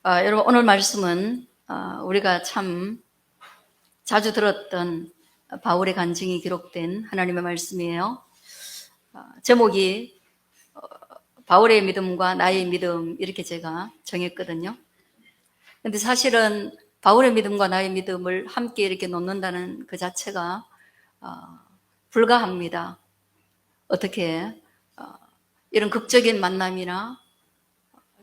여러분, 오늘 말씀은 우리가 참 자주 들었던 바울의 간증이 기록된 하나님의 말씀이에요. 제목이 바울의 믿음과 나의 믿음, 이렇게 제가 정했거든요. 근데 사실은 바울의 믿음과 나의 믿음을 함께 이렇게 놓는다는 그 자체가 불가합니다. 어떻게 이런 극적인 만남이나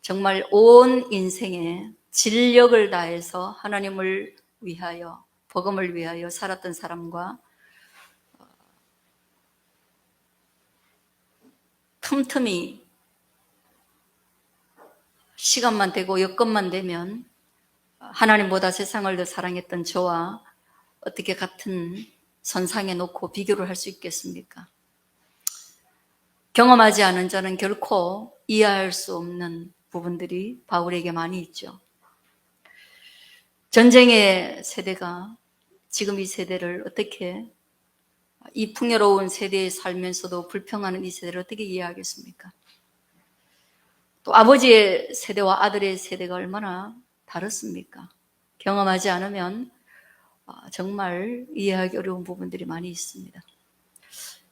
정말 온 인생에 진력을 다해서 하나님을 위하여, 복음을 위하여 살았던 사람과 틈틈이 시간만 되고 여건만 되면 하나님보다 세상을 더 사랑했던 저와 어떻게 같은 선상에 놓고 비교를 할 수 있겠습니까? 경험하지 않은 자는 결코 이해할 수 없는 부분들이 바울에게 많이 있죠. 전쟁의 세대가 지금 이 세대를 어떻게, 이 풍요로운 세대에 살면서도 불평하는 이 세대를 어떻게 이해하겠습니까? 또 아버지의 세대와 아들의 세대가 얼마나 다릅니까? 경험하지 않으면 정말 이해하기 어려운 부분들이 많이 있습니다.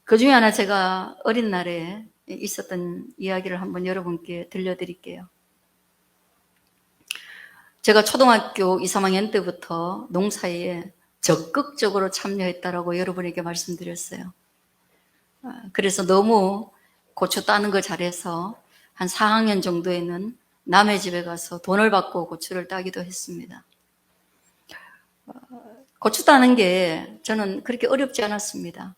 그 중에 하나 제가 어린 날에 있었던 이야기를 한번 여러분께 들려드릴게요. 제가 초등학교 2, 3학년 때부터 농사에 적극적으로 참여했다라고 여러분에게 말씀드렸어요. 그래서 너무 고추 따는 거 잘해서 한 4학년 정도에는 남의 집에 가서 돈을 받고 고추를 따기도 했습니다. 고추 따는 게 저는 그렇게 어렵지 않았습니다.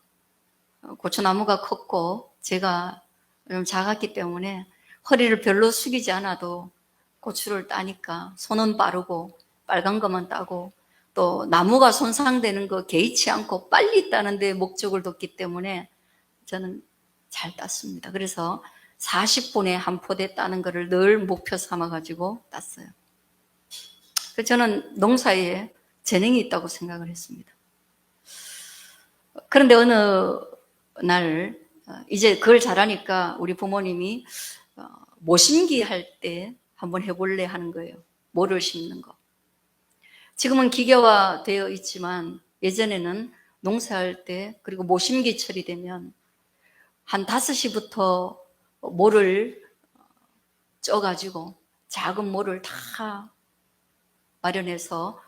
고추나무가 컸고 제가 좀 작았기 때문에 허리를 별로 숙이지 않아도 고추를 따니까 손은 빠르고 빨간 것만 따고 또 나무가 손상되는 거 개의치 않고 빨리 따는 데 목적을 뒀기 때문에 저는 잘 땄습니다. 그래서 40분에 한 포대 따는 거를 늘 목표 삼아가지고 땄어요. 그래서 저는 농사에 재능이 있다고 생각을 했습니다. 그런데 어느 날 이제 그걸 잘하니까 우리 부모님이 모심기 할 때 한번 해볼래 하는 거예요. 모를 심는 거. 지금은 기계화되어 있지만 예전에는 농사할 때 그리고 모심기철이 되면 한 5시부터 모를 쪄가지고 작은 모를 다 마련해서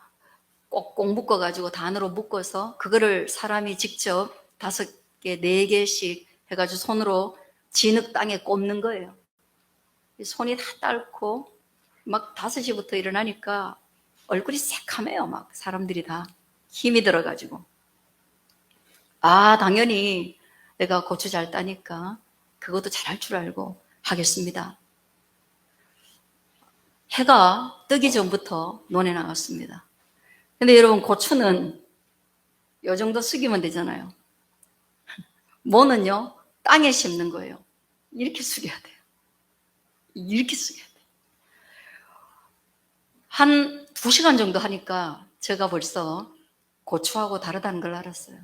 꼭꼭 묶어가지고 단으로 묶어서 그거를 사람이 직접 5개, 4개씩 해가지고 손으로 진흙 땅에 꼽는 거예요. 손이 다 닳고 막 5시부터 일어나니까 얼굴이 새카매요. 막 사람들이 다 힘이 들어가지고. 당연히 내가 고추 잘 따니까 그것도 잘할 줄 알고 하겠습니다. 해가 뜨기 전부터 논에 나갔습니다. 근데 여러분, 고추는 이 정도 숙이면 되잖아요. 모는요, 땅에 심는 거예요. 이렇게 숙여야 돼요. 이렇게 숙여야 돼요. 한 2시간 정도 하니까 제가 벌써 고추하고 다르다는 걸 알았어요.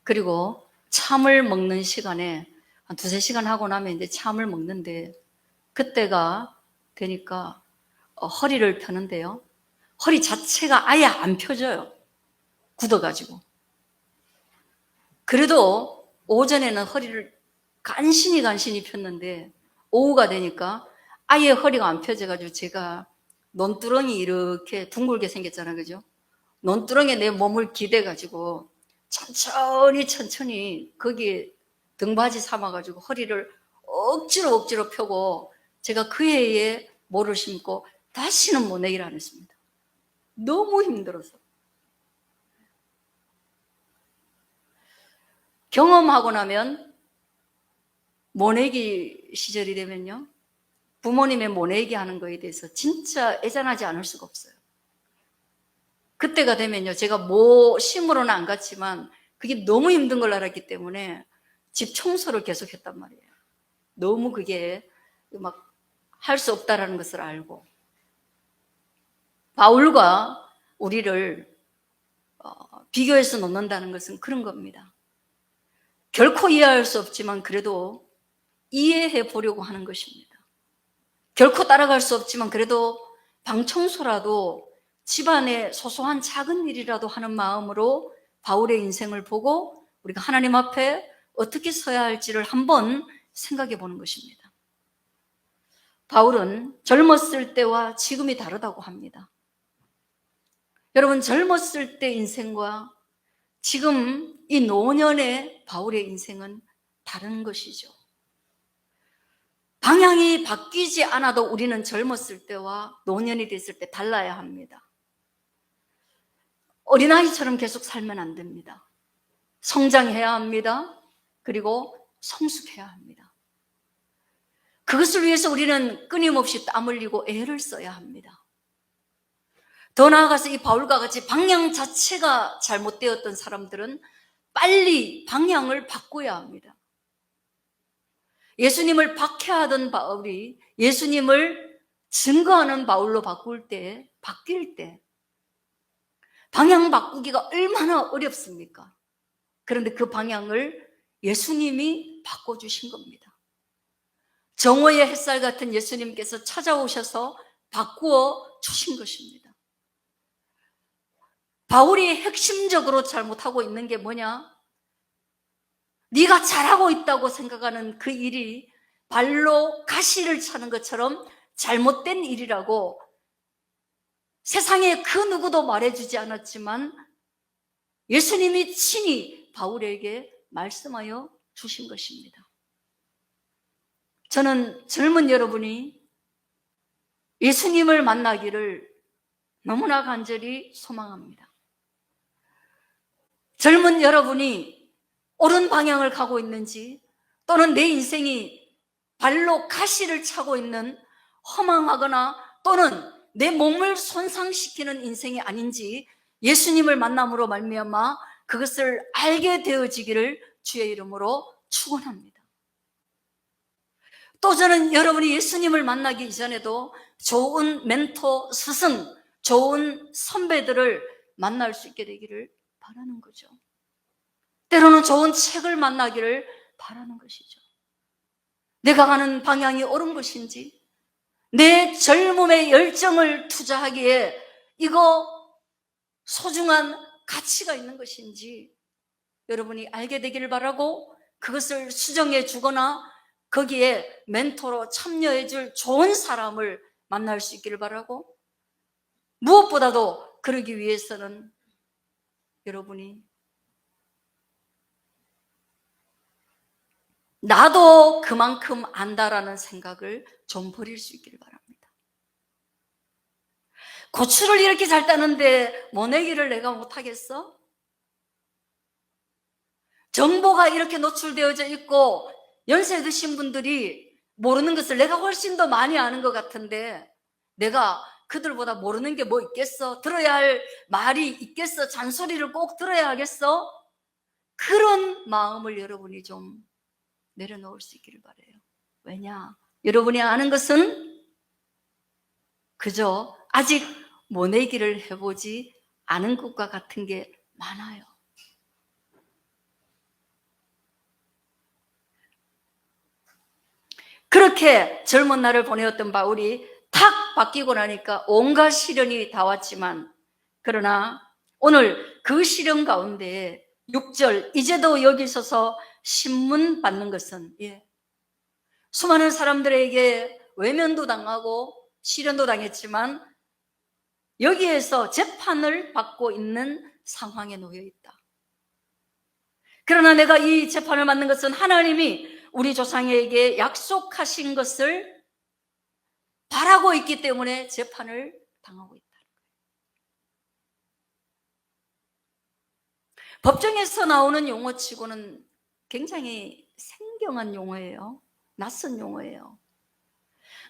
그리고 참을 먹는 시간에 한 2-3시간 하고 나면 이제 참을 먹는데 그때가 되니까 허리를 펴는데요. 허리 자체가 아예 안 펴져요. 굳어가지고. 그래도 오전에는 허리를 간신히 폈는데 오후가 되니까 아예 허리가 안 펴져가지고 제가 논두렁이 이렇게 둥글게 생겼잖아요. 그죠? 논두렁에 내 몸을 기대가지고 천천히 거기에 등받이 삼아가지고 허리를 억지로 펴고 제가 그 해에 모를 심고 다시는 모내기를 안 했습니다. 너무 힘들어서. 경험하고 나면 모내기 시절이 되면요, 부모님의 모내기 하는 거에 대해서 진짜 애잔하지 않을 수가 없어요. 그때가 되면요, 제가 뭐 심으러는 안 갔지만 그게 너무 힘든 걸 알았기 때문에 집 청소를 계속 했단 말이에요. 너무 그게 막 할 수 없다라는 것을 알고. 바울과 우리를 비교해서 놓는다는 것은 그런 겁니다. 결코 이해할 수 없지만 그래도 이해해 보려고 하는 것입니다. 결코 따라갈 수 없지만 그래도 방 청소라도 집안의 소소한 작은 일이라도 하는 마음으로 바울의 인생을 보고 우리가 하나님 앞에 어떻게 서야 할지를 한번 생각해 보는 것입니다. 바울은 젊었을 때와 지금이 다르다고 합니다. 여러분, 젊었을 때 인생과 지금 이 노년의 바울의 인생은 다른 것이죠. 방향이 바뀌지 않아도 우리는 젊었을 때와 노년이 됐을 때 달라야 합니다. 어린아이처럼 계속 살면 안 됩니다. 성장해야 합니다. 그리고 성숙해야 합니다. 그것을 위해서 우리는 끊임없이 땀 흘리고 애를 써야 합니다. 더 나아가서 이 바울과 같이 방향 자체가 잘못되었던 사람들은 빨리 방향을 바꿔야 합니다. 예수님을 박해하던 바울이 예수님을 증거하는 바울로 바뀔 때 방향 바꾸기가 얼마나 어렵습니까? 그런데 그 방향을 예수님이 바꿔주신 겁니다. 정오의 햇살 같은 예수님께서 찾아오셔서 바꾸어 주신 것입니다. 바울이 핵심적으로 잘못하고 있는 게 뭐냐? 네가 잘하고 있다고 생각하는 그 일이 발로 가시를 차는 것처럼 잘못된 일이라고 세상에 그 누구도 말해주지 않았지만 예수님이 친히 바울에게 말씀하여 주신 것입니다. 저는 젊은 여러분이 예수님을 만나기를 너무나 간절히 소망합니다. 젊은 여러분이 옳은 방향을 가고 있는지, 또는 내 인생이 발로 가시를 차고 있는 허망하거나 또는 내 몸을 손상시키는 인생이 아닌지 예수님을 만남으로 말미암아 그것을 알게 되어지기를 주의 이름으로 축원합니다. 또 저는 여러분이 예수님을 만나기 이전에도 좋은 멘토, 스승, 좋은 선배들을 만날 수 있게 되기를 바라는 거죠. 때로는 좋은 책을 만나기를 바라는 것이죠. 내가 가는 방향이 옳은 것인지, 내 젊음의 열정을 투자하기에 이거 소중한 가치가 있는 것인지 여러분이 알게 되기를 바라고, 그것을 수정해 주거나 거기에 멘토로 참여해 줄 좋은 사람을 만날 수 있기를 바라고, 무엇보다도 그러기 위해서는 여러분이 나도 그만큼 안다라는 생각을 좀 버릴 수 있기를 바랍니다. 고추를 이렇게 잘 따는데 모내기를 내가 못하겠어? 정보가 이렇게 노출되어져 있고 연세 드신 분들이 모르는 것을 내가 훨씬 더 많이 아는 것 같은데 내가 그들보다 모르는 게 뭐 있겠어? 들어야 할 말이 있겠어? 잔소리를 꼭 들어야 하겠어? 그런 마음을 여러분이 좀 내려놓을 수 있기를 바라요. 왜냐? 여러분이 아는 것은 그저 아직 모내기를 해보지 않은 것과 같은 게 많아요. 그렇게 젊은 날을 보내었던 바울이 탁 바뀌고 나니까 온갖 시련이 다 왔지만, 그러나 오늘 그 시련 가운데 6절, 이제도 여기 서서 신문 받는 것은, 수많은 사람들에게 외면도 당하고 시련도 당했지만 여기에서 재판을 받고 있는 상황에 놓여 있다. 그러나 내가 이 재판을 받는 것은 하나님이 우리 조상에게 약속하신 것을 바라고 있기 때문에 재판을 당하고 있다. 법정에서 나오는 용어치고는 굉장히 생경한 용어예요. 낯선 용어예요.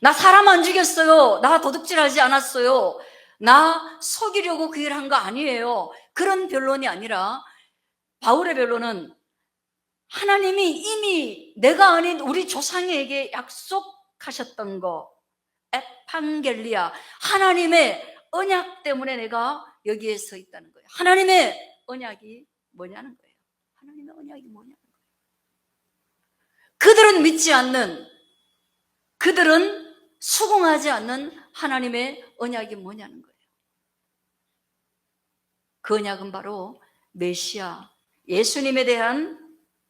나 사람 안 죽였어요. 나 도둑질하지 않았어요. 나 속이려고 그 일 한 거 아니에요. 그런 변론이 아니라 바울의 변론은 하나님이 이미 내가 아닌 우리 조상에게 약속하셨던 거, 에판겔리아, 하나님의 언약 때문에 내가 여기에 서 있다는 거예요. 하나님의 언약이 뭐냐는 거예요. 하나님의 언약이 뭐냐는 거예요. 그들은 믿지 않는, 그들은 수긍하지 않는 하나님의 언약이 뭐냐는 거예요. 그 언약은 바로 메시아 예수님에 대한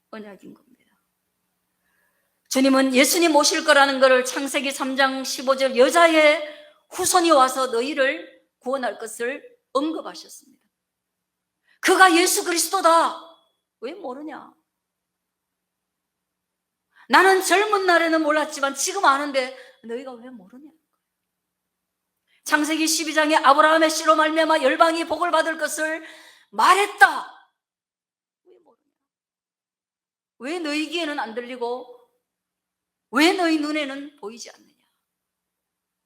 언약인 겁니다. 주님은 예수님 오실 거라는 것을 창세기 3장 15절 여자의 후손이 와서 너희를 구원할 것을 언급하셨습니다. 그가 예수 그리스도다. 왜 모르냐? 나는 젊은 날에는 몰랐지만 지금 아는데 너희가 왜 모르냐? 창세기 12장에 아브라함의 씨로 말미암아 열방이 복을 받을 것을 말했다. 왜 모르냐? 왜 너희 귀에는 안 들리고 왜 너희 눈에는 보이지 않느냐?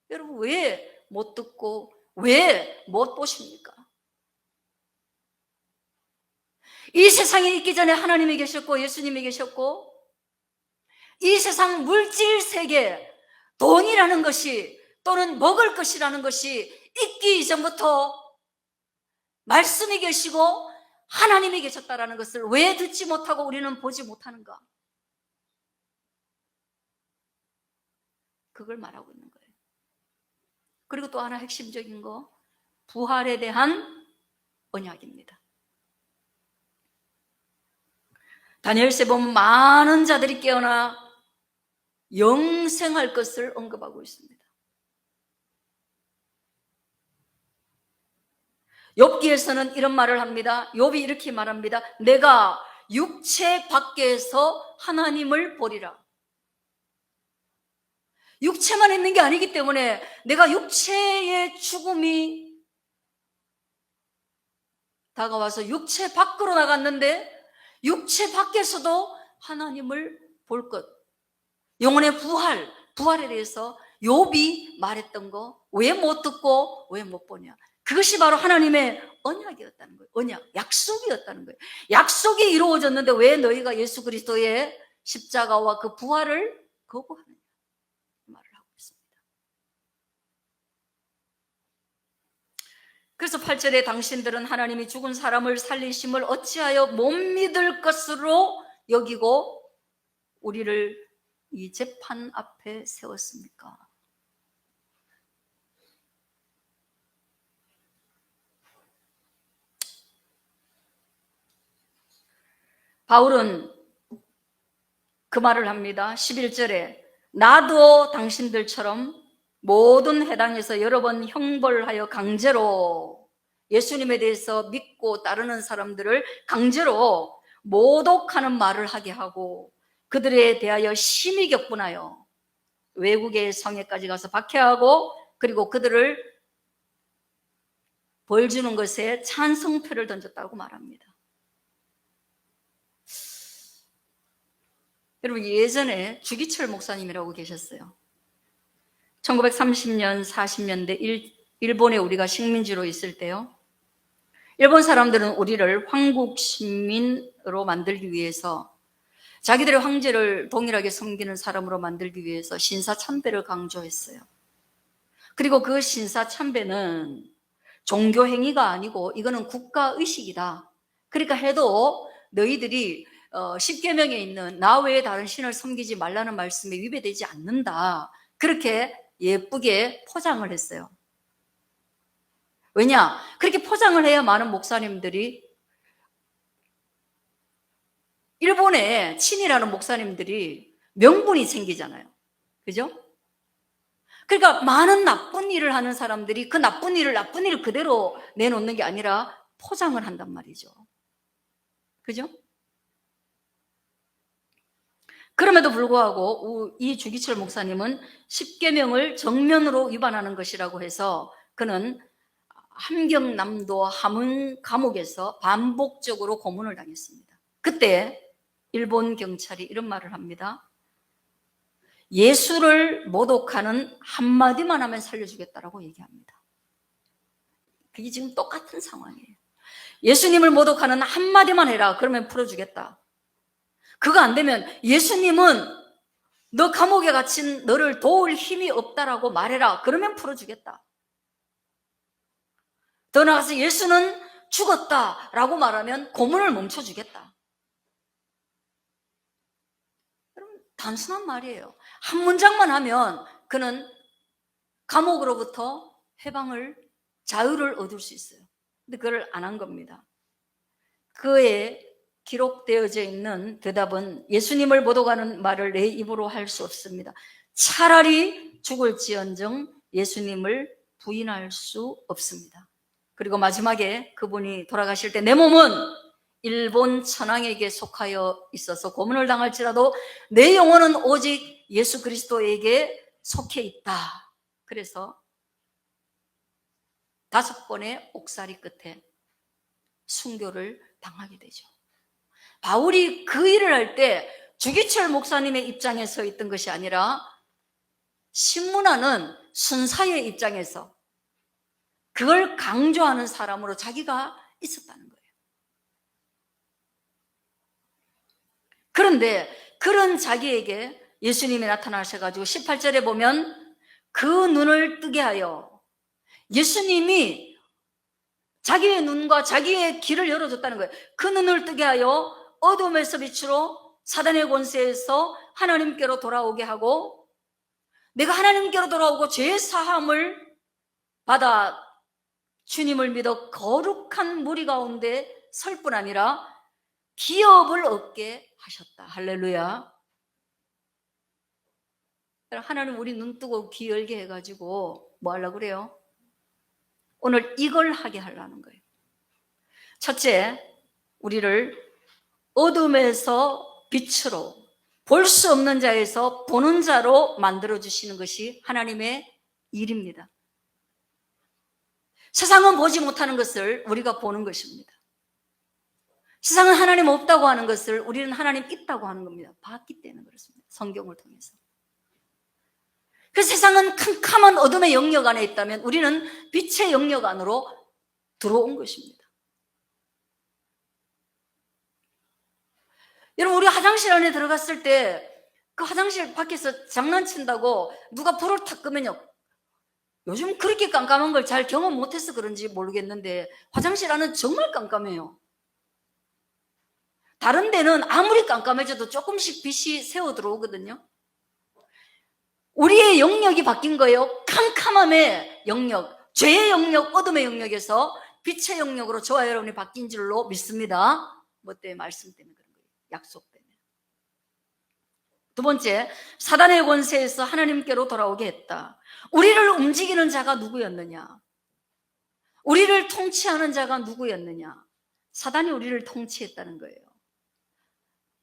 여러분 왜 못 듣고 왜 못 보십니까? 이 세상에 있기 전에 하나님이 계셨고 예수님이 계셨고 이 세상 물질 세계 돈이라는 것이 또는 먹을 것이라는 것이 있기 이전부터 말씀이 계시고 하나님이 계셨다라는 것을 왜 듣지 못하고 우리는 보지 못하는가? 그걸 말하고 있는 거예요. 그리고 또 하나 핵심적인 거, 부활에 대한 언약입니다. 다니엘서에 보면 많은 자들이 깨어나 영생할 것을 언급하고 있습니다. 욥기에서는 이런 말을 합니다. 욥이 이렇게 말합니다. 내가 육체 밖에서 하나님을 보리라. 육체만 있는 게 아니기 때문에 내가 육체의 죽음이 다가와서 육체 밖으로 나갔는데 육체 밖에서도 하나님을 볼 것, 영혼의 부활에 대해서 욥이 말했던 거 왜 못 듣고 왜 못 보냐? 그것이 바로 하나님의 언약이었다는 거예요. 언약, 약속이었다는 거예요. 약속이 이루어졌는데 왜 너희가 예수 그리스도의 십자가와 그 부활을 거부하느냐 말을 하고 있습니다. 그래서 8절에 당신들은 하나님이 죽은 사람을 살리심을 어찌하여 못 믿을 것으로 여기고 우리를 이 재판 앞에 세웠습니까? 바울은 그 말을 합니다. 11절에 나도 당신들처럼 모든 회당에서 여러 번 형벌하여 강제로 예수님에 대해서 믿고 따르는 사람들을 강제로 모독하는 말을 하게 하고 그들에 대하여 심히 격분하여 외국의 성에까지 가서 박해하고 그리고 그들을 벌 주는 것에 찬성표를 던졌다고 말합니다. 여러분 예전에 주기철 목사님이라고 계셨어요. 1930년 40년대 일본에 우리가 식민지로 있을 때요, 일본 사람들은 우리를 황국 식민으로 만들기 위해서 자기들의 황제를 동일하게 섬기는 사람으로 만들기 위해서 신사참배를 강조했어요. 그리고 그 신사참배는 종교행위가 아니고 이거는 국가의식이다. 그러니까 해도 너희들이 10계명에 있는 나 외에 다른 신을 섬기지 말라는 말씀에 위배되지 않는다. 그렇게 예쁘게 포장을 했어요. 왜냐? 그렇게 포장을 해야 많은 목사님들이, 일본에 친이라는 목사님들이 명분이 생기잖아요. 그죠? 그러니까 많은 나쁜 일을 하는 사람들이 그 나쁜 일을 그대로 내놓는 게 아니라 포장을 한단 말이죠. 그죠? 그럼에도 불구하고 이 주기철 목사님은 10계명을 정면으로 위반하는 것이라고 해서 그는 함경남도 함흥 감옥에서 반복적으로 고문을 당했습니다. 그때 일본 경찰이 이런 말을 합니다. 예수를 모독하는 한마디만 하면 살려주겠다라고 얘기합니다. 그게 지금 똑같은 상황이에요. 예수님을 모독하는 한마디만 해라. 그러면 풀어주겠다. 그거 안 되면 예수님은 너 감옥에 갇힌 너를 도울 힘이 없다라고 말해라. 그러면 풀어주겠다. 더 나아가서 예수는 죽었다라고 말하면 고문을 멈춰주겠다. 여러분 단순한 말이에요. 한 문장만 하면 그는 감옥으로부터 해방을, 자유를 얻을 수 있어요. 근데 그걸 안 한 겁니다. 그에 기록되어져 있는 대답은 예수님을 모독하는 말을 내 입으로 할 수 없습니다. 차라리 죽을지언정 예수님을 부인할 수 없습니다. 그리고 마지막에 그분이 돌아가실 때 내 몸은 일본 천황에게 속하여 있어서 고문을 당할지라도 내 영혼은 오직 예수 그리스도에게 속해 있다. 그래서 5번의 옥살이 끝에 순교를 당하게 되죠. 바울이 그 일을 할 때 주기철 목사님의 입장에 서 있던 것이 아니라 신문하는 순사의 입장에서 그걸 강조하는 사람으로 자기가 있었다는 거예요. 그런데 그런 자기에게 예수님이 나타나셔가지고 18절에 보면 그 눈을 뜨게 하여, 예수님이 자기의 눈과 자기의 길을 열어줬다는 거예요. 그 눈을 뜨게 하여 어둠에서 빛으로 사단의 권세에서 하나님께로 돌아오게 하고, 내가 하나님께로 돌아오고 죄 사함을 받아 주님을 믿어 거룩한 무리 가운데 설 뿐 아니라 기업을 얻게 하셨다. 할렐루야. 하나님 우리 눈 뜨고 귀 열게 해가지고 뭐 하려고 그래요? 오늘 이걸 하게 하려는 거예요. 첫째, 우리를 어둠에서 빛으로, 볼 수 없는 자에서 보는 자로 만들어주시는 것이 하나님의 일입니다. 세상은 보지 못하는 것을 우리가 보는 것입니다. 세상은 하나님 없다고 하는 것을 우리는 하나님 있다고 하는 겁니다. 봤기 때문에 그렇습니다. 성경을 통해서. 그 세상은 캄캄한 어둠의 영역 안에 있다면 우리는 빛의 영역 안으로 들어온 것입니다. 여러분, 우리 화장실 안에 들어갔을 때 그 화장실 밖에서 장난친다고 누가 불을 탁 끄면요, 요즘 그렇게 깜깜한 걸 잘 경험 못해서 그런지 모르겠는데 화장실 안은 정말 깜깜해요. 다른 데는 아무리 깜깜해져도 조금씩 빛이 새어 들어오거든요. 우리의 영역이 바뀐 거예요. 캄캄함의 영역, 죄의 영역, 어둠의 영역에서 빛의 영역으로 저와 여러분이 바뀐 줄로 믿습니다. 뭐 때문에? 말씀 때문에 그런 거예요. 약속 때문에. 두 번째, 사단의 권세에서 하나님께로 돌아오게 했다. 우리를 움직이는 자가 누구였느냐? 우리를 통치하는 자가 누구였느냐? 사단이 우리를 통치했다는 거예요.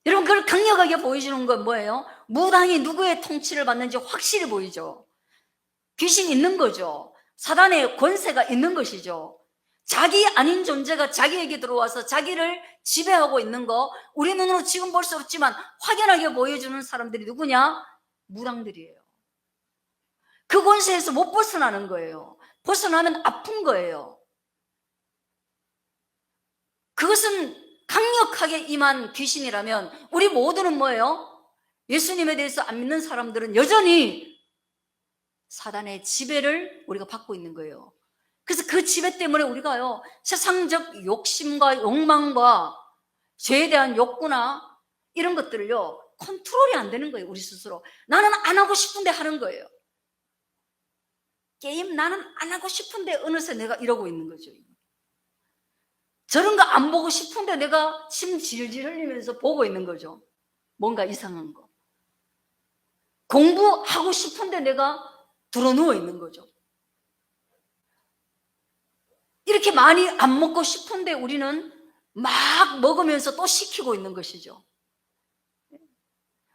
여러분, 그걸 강력하게 보여주는 건 뭐예요? 무당이 누구의 통치를 받는지 확실히 보이죠. 귀신이 있는 거죠. 사단의 권세가 있는 것이죠. 자기 아닌 존재가 자기에게 들어와서 자기를 지배하고 있는 거, 우리 눈으로 지금 볼 수 없지만 확연하게 보여주는 사람들이 누구냐? 무당들이에요. 그 권세에서 못 벗어나는 거예요. 벗어나면 아픈 거예요. 그것은 강력하게 임한 귀신이라면 우리 모두는 뭐예요? 예수님에 대해서 안 믿는 사람들은 여전히 사단의 지배를 우리가 받고 있는 거예요. 그래서 그 지배 때문에 우리가요, 세상적 욕심과 욕망과 죄에 대한 욕구나 이런 것들을요, 컨트롤이 안 되는 거예요. 우리 스스로. 나는 안 하고 싶은데 하는 거예요. 게임 나는 안 하고 싶은데 어느새 내가 이러고 있는 거죠. 저런 거 안 보고 싶은데 내가 침 질질 흘리면서 보고 있는 거죠. 뭔가 이상한 거. 공부하고 싶은데 내가 드러누워 있는 거죠. 이렇게 많이 안 먹고 싶은데 우리는 막 먹으면서 또 시키고 있는 것이죠.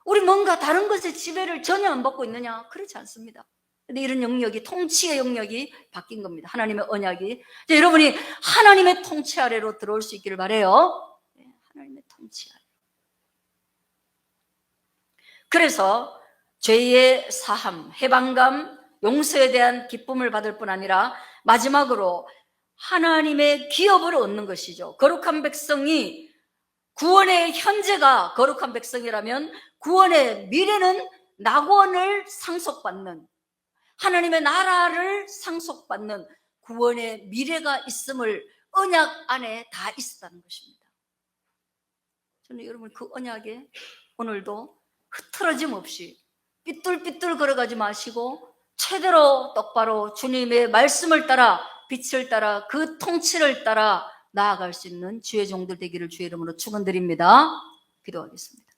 우리 뭔가 다른 것의 지배를 전혀 안 받고 있느냐? 그렇지 않습니다. 근데 이런 영역이, 통치의 영역이 바뀐 겁니다. 하나님의 언약이. 여러분이 하나님의 통치 아래로 들어올 수 있기를 바라요. 네, 하나님의 통치 아래. 그래서 죄의 사함, 해방감, 용서에 대한 기쁨을 받을 뿐 아니라 마지막으로 하나님의 기업을 얻는 것이죠. 거룩한 백성이, 구원의 현재가 거룩한 백성이라면 구원의 미래는 낙원을 상속받는, 하나님의 나라를 상속받는 구원의 미래가 있음을 언약 안에 다 있었다는 것입니다. 저는 여러분 그 언약에 오늘도 흐트러짐 없이 삐뚤삐뚤 걸어가지 마시고 최대로 똑바로 주님의 말씀을 따라 빛을 따라 그 통치를 따라 나아갈 수 있는 주의 종들 되기를 주의 이름으로 축원드립니다. 기도하겠습니다.